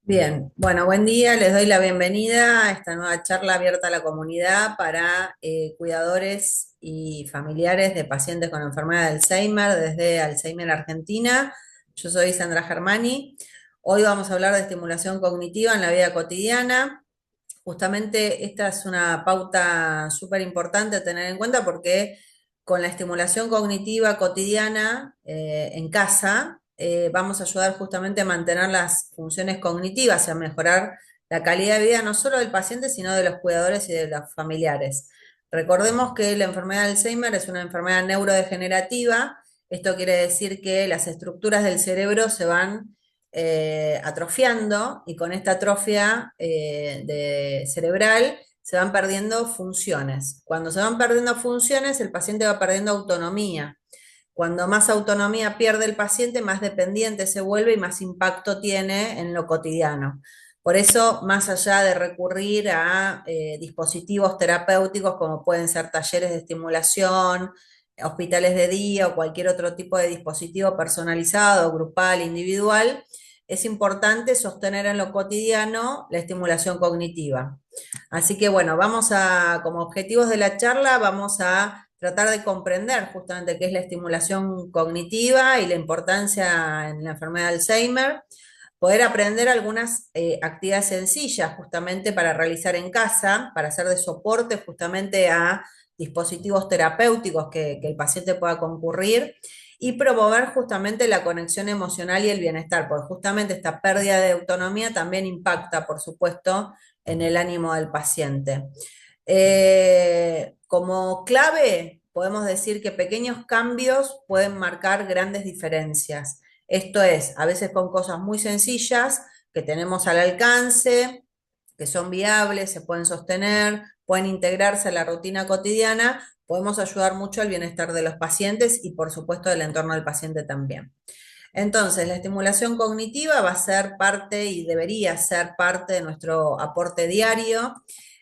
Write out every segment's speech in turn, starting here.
Bien, bueno, buen día. Les doy la bienvenida a esta nueva charla abierta a la comunidad para cuidadores y familiares de pacientes con enfermedad de Alzheimer desde Alzheimer Argentina. Yo soy Sandra Germani. Hoy vamos a hablar de estimulación cognitiva en la vida cotidiana. Justamente esta es una pauta súper importante a tener en cuenta porque con la estimulación cognitiva cotidiana en casa vamos a ayudar justamente a mantener las funciones cognitivas y a mejorar la calidad de vida no solo del paciente, sino de los cuidadores y de los familiares. Recordemos que la enfermedad de Alzheimer es una enfermedad neurodegenerativa. Esto quiere decir que las estructuras del cerebro se van atrofiando y con esta atrofia cerebral se van perdiendo funciones. Cuando se van perdiendo funciones, el paciente va perdiendo autonomía. Cuando más autonomía pierde el paciente, más dependiente se vuelve y más impacto tiene en lo cotidiano. Por eso, más allá de recurrir a dispositivos terapéuticos como pueden ser talleres de estimulación, hospitales de día o cualquier otro tipo de dispositivo personalizado, grupal, individual, es importante sostener en lo cotidiano la estimulación cognitiva. Así que bueno, como objetivos de la charla, vamos a tratar de comprender justamente qué es la estimulación cognitiva y la importancia en la enfermedad de Alzheimer, poder aprender algunas actividades sencillas justamente para realizar en casa, para hacer de soporte justamente a dispositivos terapéuticos que el paciente pueda concurrir y promover justamente la conexión emocional y el bienestar, porque justamente esta pérdida de autonomía también impacta, por supuesto, en el ánimo del paciente. Como clave, podemos decir que pequeños cambios pueden marcar grandes diferencias. Esto es, a veces con cosas muy sencillas que tenemos al alcance, que son viables, se pueden sostener, pueden integrarse a la rutina cotidiana, podemos ayudar mucho al bienestar de los pacientes y por supuesto del entorno del paciente también. Entonces, la estimulación cognitiva va a ser parte y debería ser parte de nuestro aporte diario.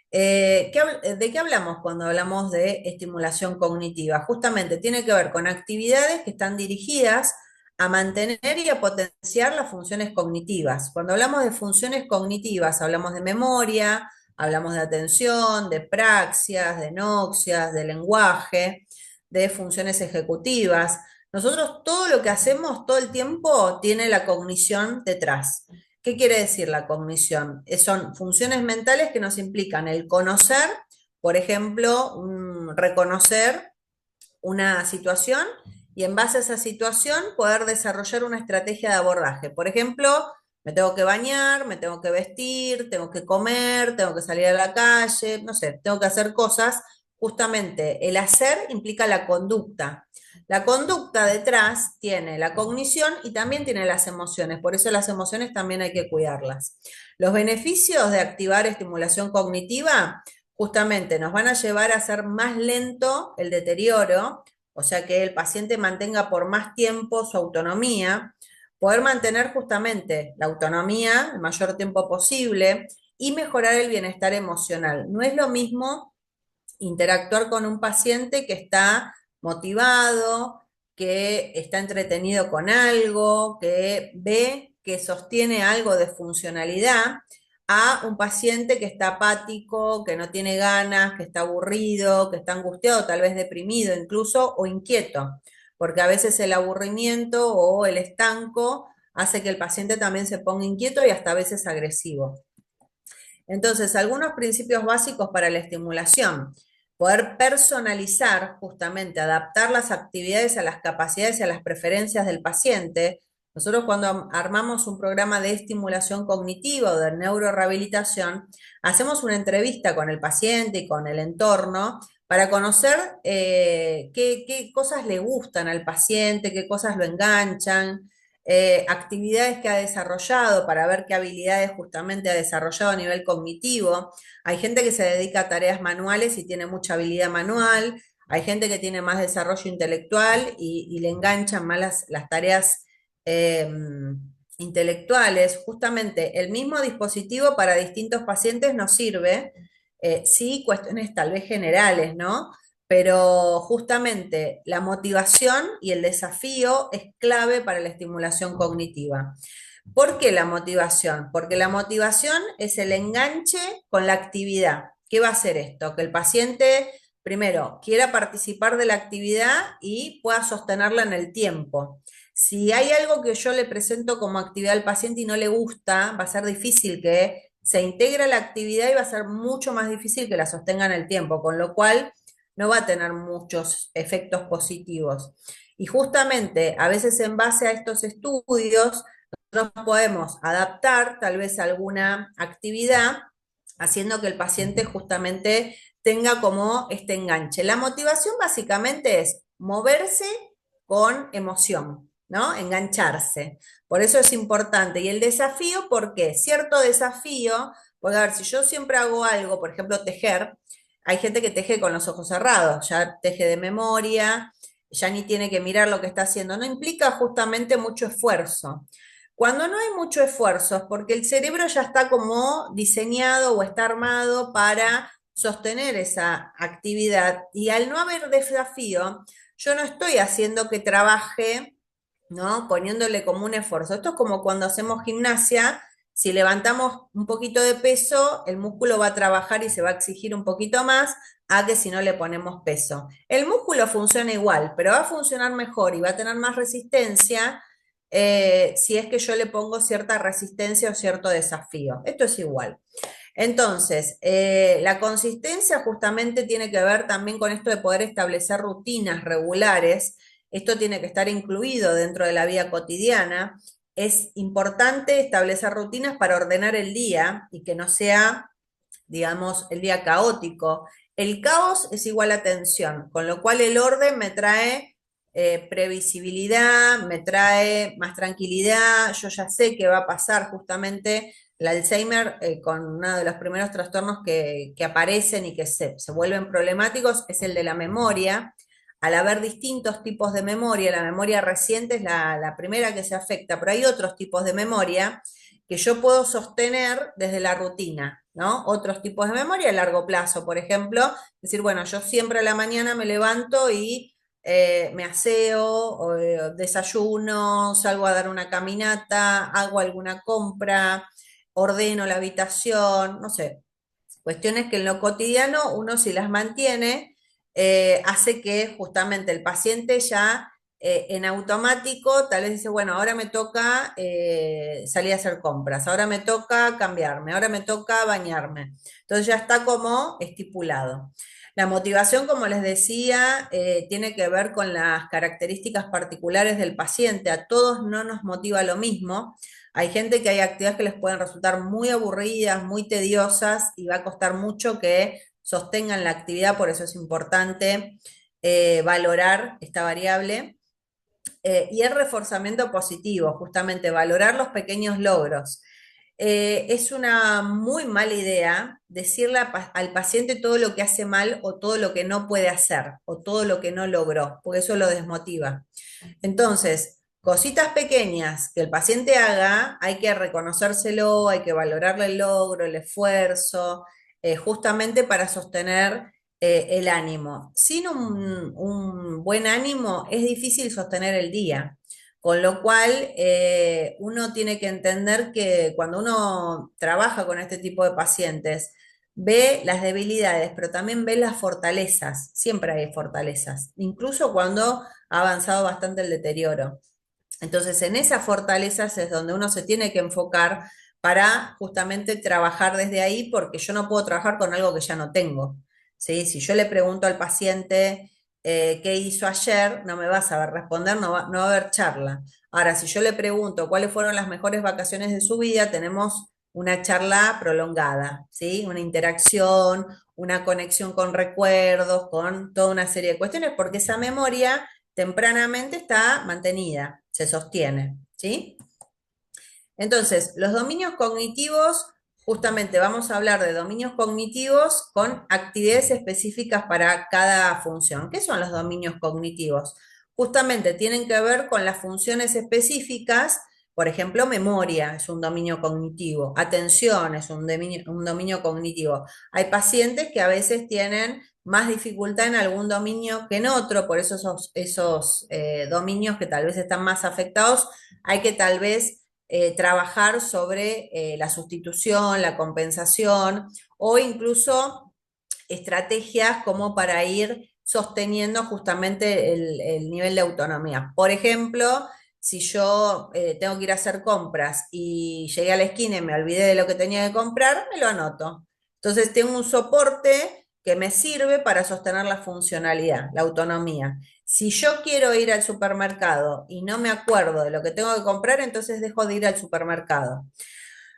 ¿De qué hablamos cuando hablamos de estimulación cognitiva? Justamente tiene que ver con actividades que están dirigidas a mantener y a potenciar las funciones cognitivas. Cuando hablamos de funciones cognitivas, hablamos de memoria, hablamos de atención, de praxias, de noxias, de lenguaje, de funciones ejecutivas. Nosotros todo lo que hacemos todo el tiempo tiene la cognición detrás. ¿Qué quiere decir la cognición? Son funciones mentales que nos implican el conocer, por ejemplo, reconocer una situación y en base a esa situación poder desarrollar una estrategia de abordaje. Por ejemplo, me tengo que bañar, me tengo que vestir, tengo que comer, tengo que salir a la calle, no sé, tengo que hacer cosas. Justamente el hacer implica la conducta. La conducta detrás tiene la cognición y también tiene las emociones, por eso las emociones también hay que cuidarlas. Los beneficios de activar estimulación cognitiva justamente nos van a llevar a hacer más lento el deterioro, o sea que el paciente mantenga por más tiempo su autonomía, poder mantener justamente la autonomía el mayor tiempo posible y mejorar el bienestar emocional. No es lo mismo interactuar con un paciente que está motivado, que está entretenido con algo, que ve que sostiene algo de funcionalidad, a un paciente que está apático, que no tiene ganas, que está aburrido, que está angustiado, tal vez deprimido incluso, o inquieto, porque a veces el aburrimiento o el estanco hace que el paciente también se ponga inquieto y hasta a veces agresivo. Entonces, algunos principios básicos para la estimulación. Poder personalizar, justamente, adaptar las actividades a las capacidades y a las preferencias del paciente. Nosotros cuando armamos un programa de estimulación cognitiva o de neurorehabilitación, hacemos una entrevista con el paciente y con el entorno para conocer qué cosas le gustan al paciente, qué cosas lo enganchan, actividades que ha desarrollado para ver qué habilidades justamente ha desarrollado a nivel cognitivo. Hay gente que se dedica a tareas manuales y tiene mucha habilidad manual, hay gente que tiene más desarrollo intelectual y le enganchan más las tareas eh, intelectuales. Justamente el mismo dispositivo para distintos pacientes nos sirve, sí, cuestiones tal vez generales, ¿no? Pero justamente la motivación y el desafío es clave para la estimulación cognitiva. ¿Por qué la motivación? Porque la motivación es el enganche con la actividad. ¿Qué va a hacer esto? Que el paciente, primero, quiera participar de la actividad y pueda sostenerla en el tiempo. Si hay algo que yo le presento como actividad al paciente y no le gusta, va a ser difícil que se integre a la actividad y va a ser mucho más difícil que la sostenga en el tiempo, con lo cual no va a tener muchos efectos positivos. Y justamente a veces en base a estos estudios, nosotros podemos adaptar tal vez alguna actividad haciendo que el paciente justamente tenga como este enganche. La motivación básicamente es moverse con emoción, ¿no? Engancharse. Por eso es importante. Y el desafío, ¿por qué? Cierto desafío, porque a ver, si yo siempre hago algo, por ejemplo, tejer, hay gente que teje con los ojos cerrados, ya teje de memoria, ya ni tiene que mirar lo que está haciendo. No implica justamente mucho esfuerzo. Cuando no hay mucho esfuerzo es porque el cerebro ya está como diseñado o está armado para sostener esa actividad y al no haber desafío, yo no estoy haciendo que trabaje, ¿no? Poniéndole como un esfuerzo. Esto es como cuando hacemos gimnasia, si levantamos un poquito de peso, el músculo va a trabajar y se va a exigir un poquito más a que si no le ponemos peso. El músculo funciona igual, pero va a funcionar mejor y va a tener más resistencia si es que yo le pongo cierta resistencia o cierto desafío. Esto es igual. Entonces, la consistencia justamente tiene que ver también con esto de poder establecer rutinas regulares. Esto tiene que estar incluido dentro de la vida cotidiana. Es importante establecer rutinas para ordenar el día y que no sea, digamos, el día caótico. El caos es igual a tensión, con lo cual el orden me trae previsibilidad, me trae más tranquilidad, yo ya sé qué va a pasar justamente el Alzheimer con uno de los primeros trastornos que aparecen y que se vuelven problemáticos es el de la memoria. Al haber distintos tipos de memoria, la memoria reciente es la primera que se afecta, pero hay otros tipos de memoria que yo puedo sostener desde la rutina, ¿no? Otros tipos de memoria a largo plazo, por ejemplo, decir, bueno, yo siempre a la mañana me levanto y me aseo, desayuno, salgo a dar una caminata, hago alguna compra, ordeno la habitación, no sé, cuestiones que en lo cotidiano uno si las mantiene, hace que justamente el paciente ya en automático tal vez dice, bueno, ahora me toca salir a hacer compras, ahora me toca cambiarme, ahora me toca bañarme. Entonces ya está como estipulado. La motivación, como les decía, tiene que ver con las características particulares del paciente. A todos no nos motiva lo mismo. Hay gente que hay actividades que les pueden resultar muy aburridas, muy tediosas y va a costar mucho que sostengan la actividad, por eso es importante valorar esta variable. Y el reforzamiento positivo, justamente valorar los pequeños logros. Es una muy mala idea decirle al paciente todo lo que hace mal o todo lo que no puede hacer o todo lo que no logró, porque eso lo desmotiva. Entonces, cositas pequeñas que el paciente haga, hay que reconocérselo, hay que valorarle el logro, el esfuerzo, justamente para sostener el ánimo. Sin un buen ánimo es difícil sostener el día, con lo cual uno tiene que entender que cuando uno trabaja con este tipo de pacientes, ve las debilidades, pero también ve las fortalezas, siempre hay fortalezas, incluso cuando ha avanzado bastante el deterioro. Entonces, en esas fortalezas es donde uno se tiene que enfocar para justamente trabajar desde ahí, porque yo no puedo trabajar con algo que ya no tengo. ¿Sí? Si yo le pregunto al paciente qué hizo ayer, no me va a saber responder, no va a haber charla. Ahora, si yo le pregunto cuáles fueron las mejores vacaciones de su vida, tenemos una charla prolongada, ¿sí? Una interacción, una conexión con recuerdos, con toda una serie de cuestiones, porque esa memoria tempranamente está mantenida, se sostiene, ¿sí? Entonces, los dominios cognitivos, justamente vamos a hablar de dominios cognitivos con actividades específicas para cada función. ¿Qué son los dominios cognitivos? Justamente tienen que ver con las funciones específicas, por ejemplo, memoria es un dominio cognitivo, atención es un dominio cognitivo. Hay pacientes que a veces tienen más dificultad en algún dominio que en otro, por eso esos dominios que tal vez están más afectados, hay que tal vez trabajar sobre la sustitución, la compensación o incluso estrategias como para ir sosteniendo justamente el nivel de autonomía. Por ejemplo, si yo tengo que ir a hacer compras y llegué a la esquina y me olvidé de lo que tenía que comprar, me lo anoto. Entonces tengo un soporte que me sirve para sostener la funcionalidad, la autonomía. Si yo quiero ir al supermercado y no me acuerdo de lo que tengo que comprar, entonces dejo de ir al supermercado.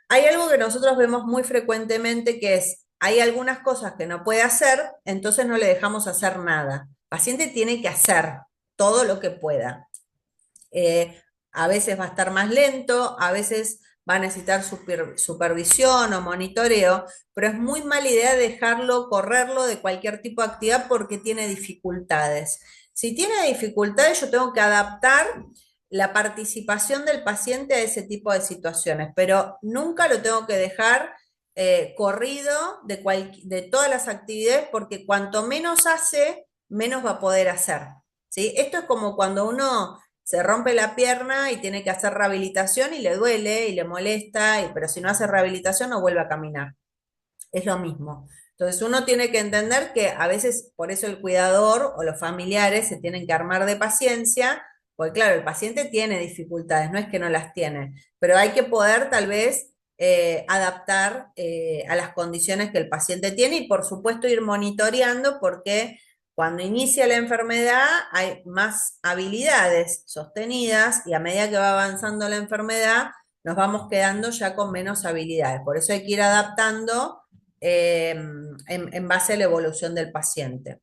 Hay algo que nosotros vemos muy frecuentemente que es, hay algunas cosas que no puede hacer, entonces no le dejamos hacer nada. El paciente tiene que hacer todo lo que pueda. A veces va a estar más lento, a veces va a necesitar supervisión o monitoreo, pero es muy mala idea dejarlo, correrlo de cualquier tipo de actividad porque tiene dificultades. Si tiene dificultades, yo tengo que adaptar la participación del paciente a ese tipo de situaciones, pero nunca lo tengo que dejar corrido de todas las actividades porque cuanto menos hace, menos va a poder hacer. ¿Sí? Esto es como cuando uno se rompe la pierna y tiene que hacer rehabilitación y le duele y le molesta, pero si no hace rehabilitación no vuelve a caminar. Es lo mismo. Entonces uno tiene que entender que a veces por eso el cuidador o los familiares se tienen que armar de paciencia, porque claro, el paciente tiene dificultades, no es que no las tiene, pero hay que poder tal vez adaptar a las condiciones que el paciente tiene y por supuesto ir monitoreando porque cuando inicia la enfermedad hay más habilidades sostenidas y a medida que va avanzando la enfermedad nos vamos quedando ya con menos habilidades. Por eso hay que ir adaptando en base a la evolución del paciente.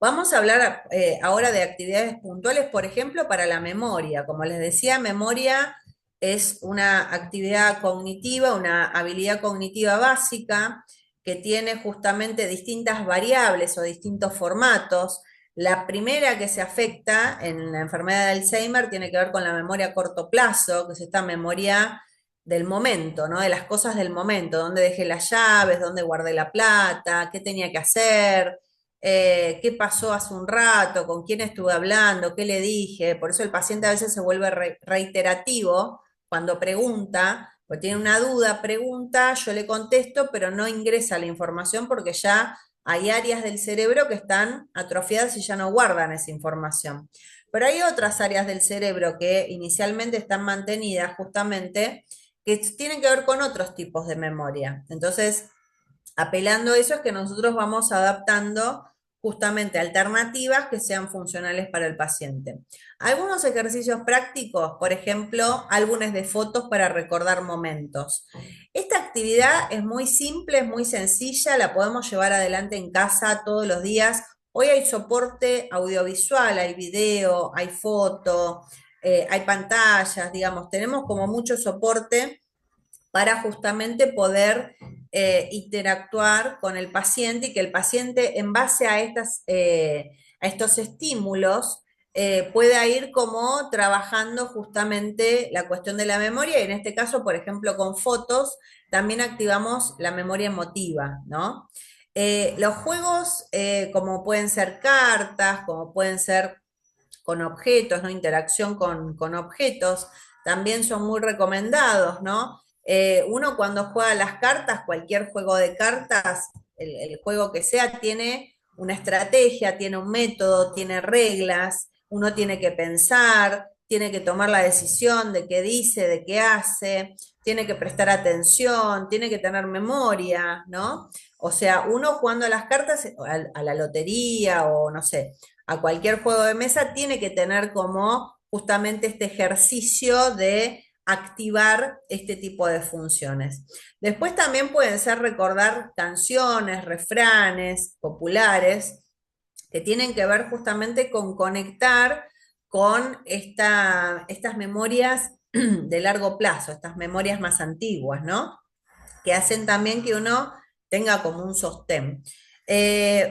Vamos a hablar ahora de actividades puntuales, por ejemplo, para la memoria. Como les decía, memoria es una actividad cognitiva, una habilidad cognitiva básica que tiene justamente distintas variables o distintos formatos. La primera que se afecta en la enfermedad de Alzheimer tiene que ver con la memoria a corto plazo, que es esta memoria del momento, ¿no? De las cosas del momento, dónde dejé las llaves, dónde guardé la plata, qué tenía que hacer, qué pasó hace un rato, con quién estuve hablando, qué le dije. Por eso el paciente a veces se vuelve reiterativo cuando pregunta, pues tiene una duda, pregunta, yo le contesto, pero no ingresa la información porque ya hay áreas del cerebro que están atrofiadas y ya no guardan esa información. Pero hay otras áreas del cerebro que inicialmente están mantenidas justamente que tienen que ver con otros tipos de memoria. Entonces, apelando a eso es que nosotros vamos adaptando justamente alternativas que sean funcionales para el paciente. Algunos ejercicios prácticos, por ejemplo, álbumes de fotos para recordar momentos. Esta actividad es muy simple, es muy sencilla, la podemos llevar adelante en casa todos los días. Hoy hay soporte audiovisual, hay video, hay foto, hay pantallas, digamos, tenemos como mucho soporte para justamente poder interactuar con el paciente y que el paciente en base a estos estímulos pueda ir como trabajando justamente la cuestión de la memoria y en este caso, por ejemplo, con fotos, también activamos la memoria emotiva, ¿no? Los juegos, como pueden ser cartas, como pueden ser con objetos, ¿no? Interacción con objetos, también son muy recomendados, ¿no? Uno cuando juega las cartas, cualquier juego de cartas, el juego que sea, tiene una estrategia, tiene un método, tiene reglas, uno tiene que pensar, tiene que tomar la decisión de qué dice, de qué hace, tiene que prestar atención, tiene que tener memoria, ¿no? O sea, uno jugando a las cartas, a la lotería o no sé, a cualquier juego de mesa, tiene que tener como justamente este ejercicio de activar este tipo de funciones. Después también pueden ser recordar canciones, refranes populares que tienen que ver justamente con conectar con estas memorias de largo plazo, estas memorias más antiguas, ¿no? Que hacen también que uno tenga como un sostén.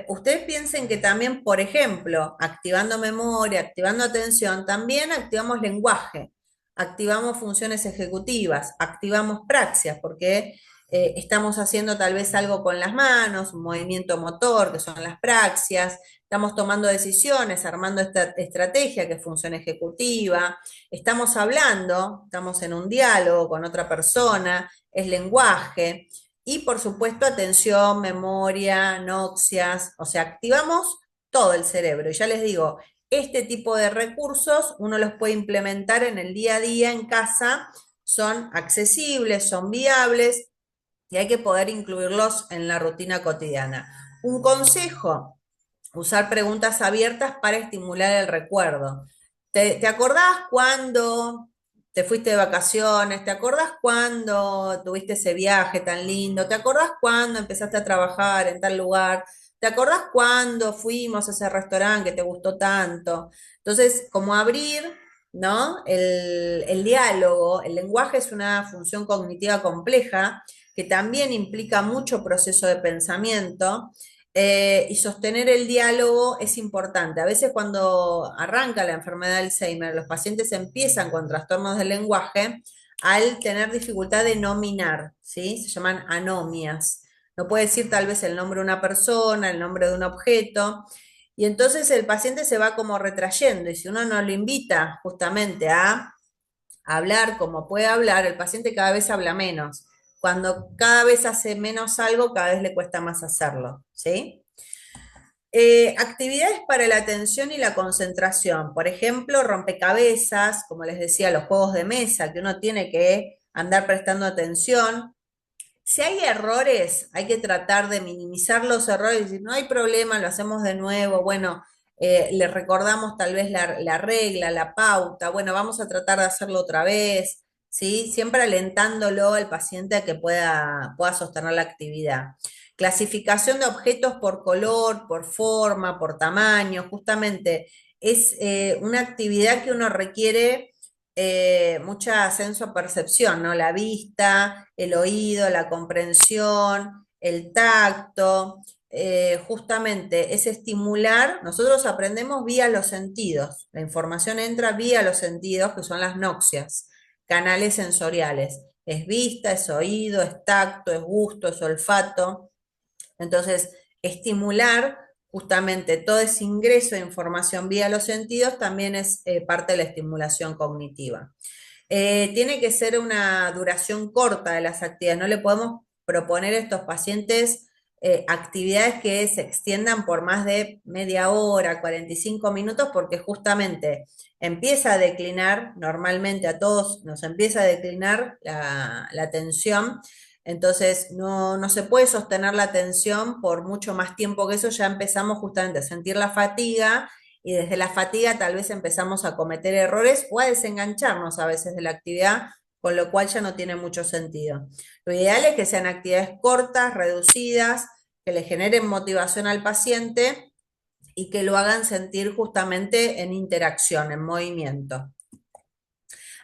Ustedes piensen que también, por ejemplo, activando memoria, activando atención, también activamos lenguaje, activamos funciones ejecutivas, activamos praxias, porque estamos haciendo tal vez algo con las manos, un movimiento motor, que son las praxias, estamos tomando decisiones, armando esta estrategia que es función ejecutiva, estamos hablando, estamos en un diálogo con otra persona, es lenguaje, y por supuesto atención, memoria, noxias, o sea, activamos todo el cerebro. Y ya les digo, este tipo de recursos uno los puede implementar en el día a día en casa, son accesibles, son viables y hay que poder incluirlos en la rutina cotidiana. Un consejo, usar preguntas abiertas para estimular el recuerdo. ¿Te acordás cuando te fuiste de vacaciones? ¿Te acordás cuando tuviste ese viaje tan lindo? ¿Te acordás cuando empezaste a trabajar en tal lugar? ¿Te acordás cuando fuimos a ese restaurante que te gustó tanto? Entonces, como abrir, ¿no? El diálogo, el lenguaje es una función cognitiva compleja que también implica mucho proceso de pensamiento y sostener el diálogo es importante. A veces cuando arranca la enfermedad de Alzheimer, los pacientes empiezan con trastornos del lenguaje al tener dificultad de nominar, ¿sí? Se llaman anomias. No puede decir tal vez el nombre de una persona, el nombre de un objeto, y entonces el paciente se va como retrayendo, y si uno no lo invita justamente a hablar como puede hablar, el paciente cada vez habla menos. Cuando cada vez hace menos algo, cada vez le cuesta más hacerlo, ¿sí? Actividades para la atención y la concentración. Por ejemplo, rompecabezas, como les decía, los juegos de mesa, que uno tiene que andar prestando atención. Si hay errores, hay que tratar de minimizar los errores y decir, no hay problema, lo hacemos de nuevo. Bueno, le recordamos tal vez la regla, la pauta. Bueno, vamos a tratar de hacerlo otra vez, ¿sí? Siempre alentándolo al paciente a que pueda sostener la actividad. Clasificación de objetos por color, por forma, por tamaño, justamente es una actividad que uno requiere mucha senso-percepción, ¿no? La vista, el oído, la comprensión, el tacto, justamente es estimular, nosotros aprendemos vía los sentidos, la información entra vía los sentidos, que son las noxias, canales sensoriales, es vista, es oído, es tacto, es gusto, es olfato, entonces estimular justamente todo ese ingreso de información vía los sentidos también es parte de la estimulación cognitiva. Tiene que ser una duración corta de las actividades. No le podemos proponer a estos pacientes actividades que se extiendan por más de media hora, 45 minutos, porque justamente empieza a declinar, normalmente a todos nos empieza a declinar la atención. Entonces, no se puede sostener la atención por mucho más tiempo que eso, ya empezamos justamente a sentir la fatiga y desde la fatiga tal vez empezamos a cometer errores o a desengancharnos a veces de la actividad, con lo cual ya no tiene mucho sentido. Lo ideal es que sean actividades cortas, reducidas, que le generen motivación al paciente y que lo hagan sentir justamente en interacción, en movimiento.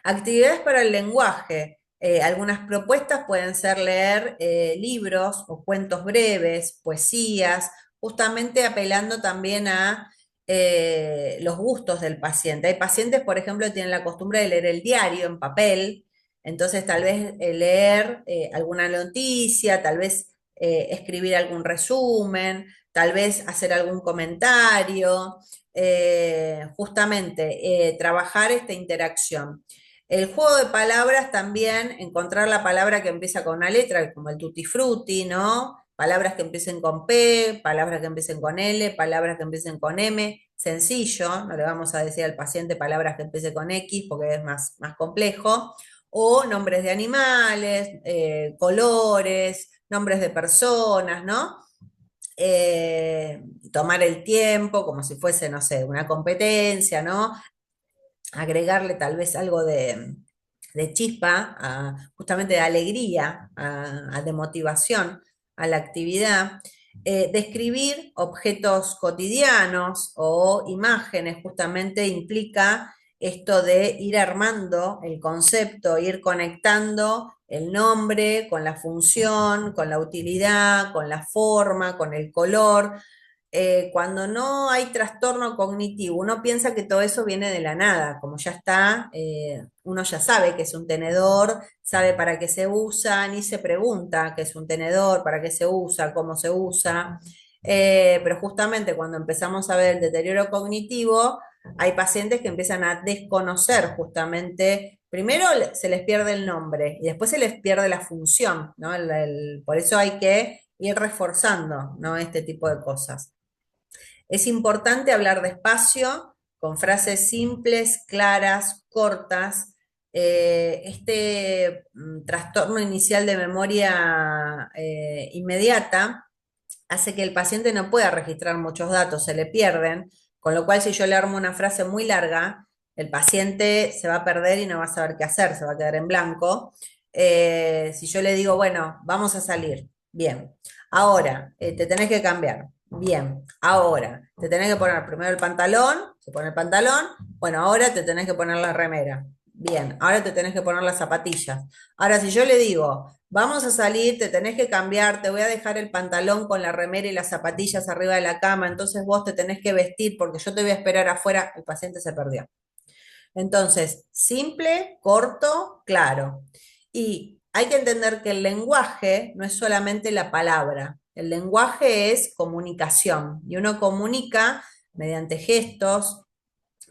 Actividades para el lenguaje. Algunas propuestas pueden ser leer libros o cuentos breves, poesías, justamente apelando también a los gustos del paciente. Hay pacientes, por ejemplo, que tienen la costumbre de leer el diario en papel, entonces tal vez leer alguna noticia, tal vez escribir algún resumen, tal vez hacer algún comentario, justamente trabajar esta interacción. El juego de palabras también, encontrar la palabra que empieza con una letra, como el tutti frutti, ¿no? Palabras que empiecen con P, palabras que empiecen con L, palabras que empiecen con M, sencillo, no le vamos a decir al paciente palabras que empiecen con X porque es más complejo, o nombres de animales, colores, nombres de personas, ¿no? Tomar el tiempo como si fuese, no sé, una competencia, ¿no? Agregarle tal vez algo de chispa, justamente de alegría, de motivación a la actividad. Describir objetos cotidianos o imágenes justamente implica esto de ir armando el concepto, ir conectando el nombre con la función, con la utilidad, con la forma, con el color, cuando no hay trastorno cognitivo, uno piensa que todo eso viene de la nada, como ya está, uno ya sabe que es un tenedor, sabe para qué se usa, ni se pregunta qué es un tenedor, para qué se usa, cómo se usa. Pero justamente cuando empezamos a ver el deterioro cognitivo, hay pacientes que empiezan a desconocer justamente, primero se les pierde el nombre y después se les pierde la función, ¿no? Por eso hay que ir reforzando, ¿no? Este tipo de cosas. Es importante hablar despacio, con frases simples, claras, cortas. Trastorno inicial de memoria inmediata hace que el paciente no pueda registrar muchos datos, se le pierden, con lo cual si yo le armo una frase muy larga, el paciente se va a perder y no va a saber qué hacer, se va a quedar en blanco. Si yo le digo, bueno, vamos a salir, bien, ahora te tenés que cambiar, bien, ahora te tenés que poner primero el pantalón, se pone el pantalón, bueno, ahora te tenés que poner la remera, bien, ahora te tenés que poner las zapatillas. Ahora, si yo le digo, vamos a salir, te tenés que cambiar, te voy a dejar el pantalón con la remera y las zapatillas arriba de la cama, entonces vos te tenés que vestir porque yo te voy a esperar afuera, el paciente se perdió. Entonces, simple, corto, claro. Y hay que entender que el lenguaje no es solamente la palabra, el lenguaje es comunicación y uno comunica mediante gestos,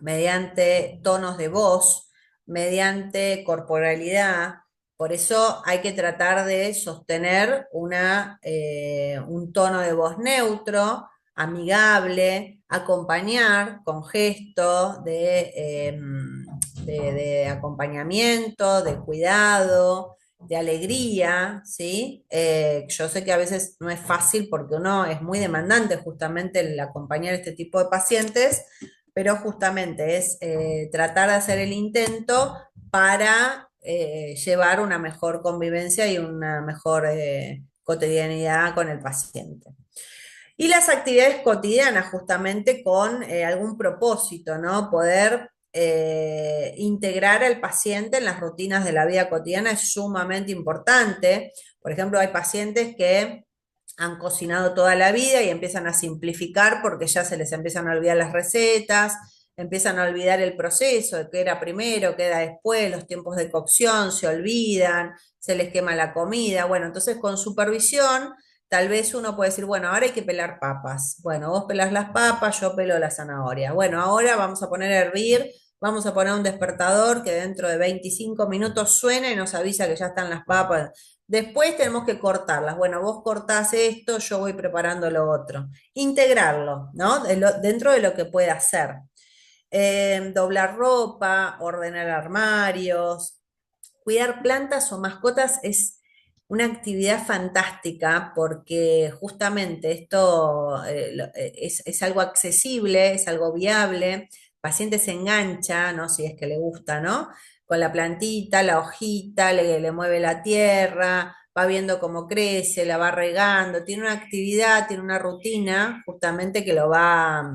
mediante tonos de voz, mediante corporalidad. Por eso hay que tratar de sostener un tono de voz neutro, amigable, acompañar con gestos de acompañamiento, de cuidado, de alegría, ¿sí? Yo sé que a veces no es fácil porque uno es muy demandante justamente el acompañar este tipo de pacientes, pero justamente es tratar de hacer el intento para llevar una mejor convivencia y una mejor cotidianidad con el paciente. Y las actividades cotidianas, justamente con algún propósito, ¿no? Poder integrar al paciente en las rutinas de la vida cotidiana es sumamente importante. Por ejemplo, hay pacientes que han cocinado toda la vida y empiezan a simplificar porque ya se les empiezan a olvidar las recetas, empiezan a olvidar el proceso, de qué era primero, qué era después, los tiempos de cocción se olvidan, se les quema la comida. Bueno, entonces con supervisión, tal vez uno puede decir, bueno, ahora hay que pelar papas. Bueno, vos pelás las papas, yo pelo la zanahoria. Bueno, ahora vamos a poner a hervir. Vamos a poner un despertador que dentro de 25 minutos suena y nos avisa que ya están las papas. Después tenemos que cortarlas. Bueno, vos cortás esto, yo voy preparando lo otro. Integrarlo, ¿no? Dentro de lo que puede hacer. Doblar ropa, ordenar armarios, cuidar plantas o mascotas es una actividad fantástica porque justamente esto es algo accesible, es algo viable. El paciente se engancha, ¿no? Si es que le gusta, ¿no? Con la plantita, la hojita, le mueve la tierra, va viendo cómo crece, la va regando, tiene una actividad, tiene una rutina justamente que lo va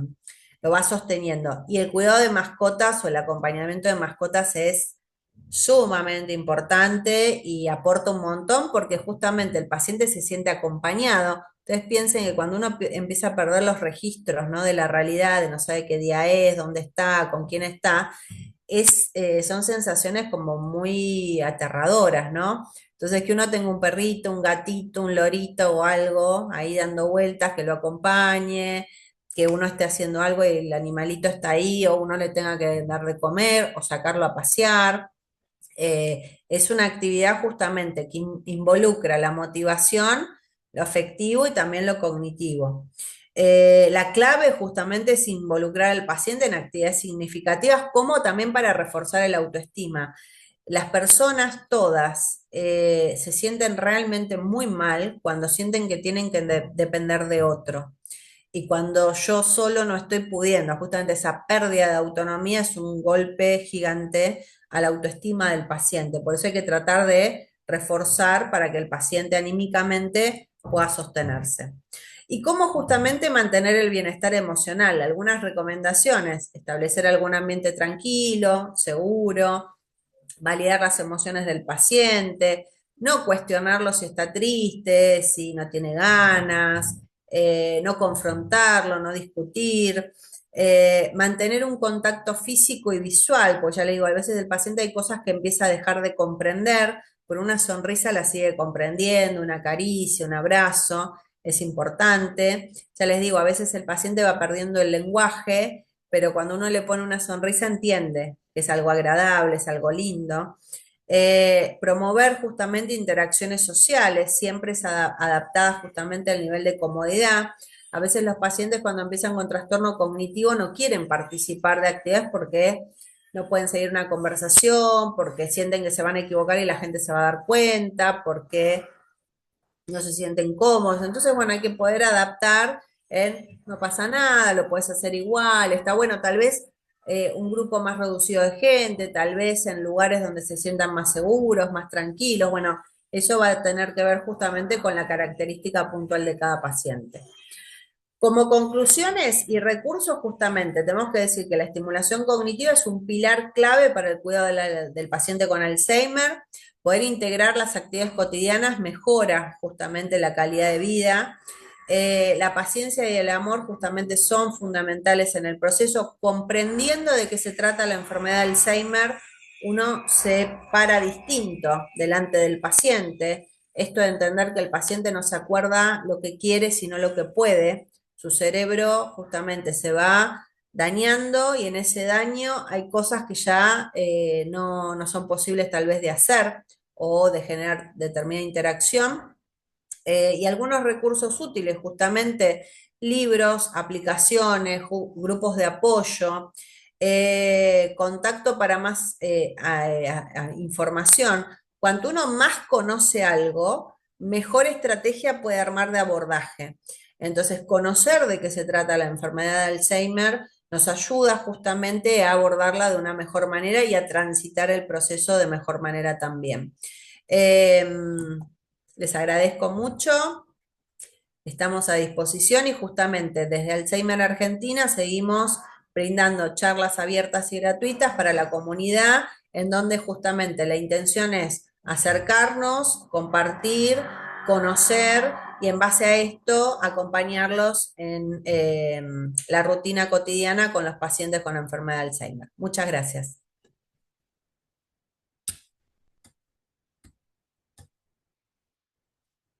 sosteniendo. Y el cuidado de mascotas o el acompañamiento de mascotas es sumamente importante y aporta un montón porque justamente el paciente se siente acompañado. Ustedes piensen que cuando uno empieza a perder los registros, ¿no? De la realidad, de no sabe qué día es, dónde está, con quién está, son sensaciones como muy aterradoras, ¿no? Entonces, que uno tenga un perrito, un gatito, un lorito o algo ahí dando vueltas, que lo acompañe, que uno esté haciendo algo y el animalito está ahí, o uno le tenga que dar de comer o sacarlo a pasear. Es una actividad justamente que involucra la motivación, lo afectivo y también lo cognitivo. La clave justamente es involucrar al paciente en actividades significativas, como también para reforzar el autoestima. Las personas todas se sienten realmente muy mal cuando sienten que tienen que depender de otro. Y cuando yo solo no estoy pudiendo, justamente esa pérdida de autonomía es un golpe gigante a la autoestima del paciente. Por eso hay que tratar de reforzar para que el paciente anímicamente pueda sostenerse. ¿Y cómo justamente mantener el bienestar emocional? Algunas recomendaciones: establecer algún ambiente tranquilo, seguro, validar las emociones del paciente, no cuestionarlo si está triste, si no tiene ganas, no confrontarlo, no discutir, mantener un contacto físico y visual, pues ya le digo, a veces el paciente hay cosas que empieza a dejar de comprender, pero una sonrisa la sigue comprendiendo, una caricia, un abrazo. es importante. Ya les digo, a veces el paciente va perdiendo el lenguaje, pero cuando uno le pone una sonrisa entiende que es algo agradable, es algo lindo. Promover justamente interacciones sociales, siempre es adaptadas justamente al nivel de comodidad. A veces los pacientes cuando empiezan con trastorno cognitivo no quieren participar de actividades porque no pueden seguir una conversación, porque sienten que se van a equivocar y la gente se va a dar cuenta, porque no se sienten cómodos. Entonces, bueno, hay que poder adaptar, no pasa nada, lo puedes hacer igual, está bueno, tal vez un grupo más reducido de gente, tal vez en lugares donde se sientan más seguros, más tranquilos, bueno, eso va a tener que ver justamente con la característica puntual de cada paciente. Como conclusiones y recursos, justamente, tenemos que decir que la estimulación cognitiva es un pilar clave para el cuidado del paciente con Alzheimer. Poder integrar las actividades cotidianas mejora justamente la calidad de vida. La paciencia y el amor justamente son fundamentales en el proceso. Comprendiendo de qué se trata la enfermedad de Alzheimer, uno se para distinto delante del paciente. Esto de entender que el paciente no se acuerda lo que quiere, sino lo que puede. Su cerebro justamente se va dañando y en ese daño hay cosas que ya no son posibles tal vez de hacer o de generar determinada interacción. Y algunos recursos útiles, justamente libros, aplicaciones, grupos de apoyo, contacto para más información. Cuanto uno más conoce algo, mejor estrategia puede armar de abordaje. Entonces, conocer de qué se trata la enfermedad de Alzheimer nos ayuda justamente a abordarla de una mejor manera y a transitar el proceso de mejor manera también. Les agradezco mucho, estamos a disposición y justamente desde Alzheimer Argentina seguimos brindando charlas abiertas y gratuitas para la comunidad, en donde justamente la intención es acercarnos, compartir, conocer y en base a esto acompañarlos en la rutina cotidiana con los pacientes con enfermedad de Alzheimer. Muchas gracias.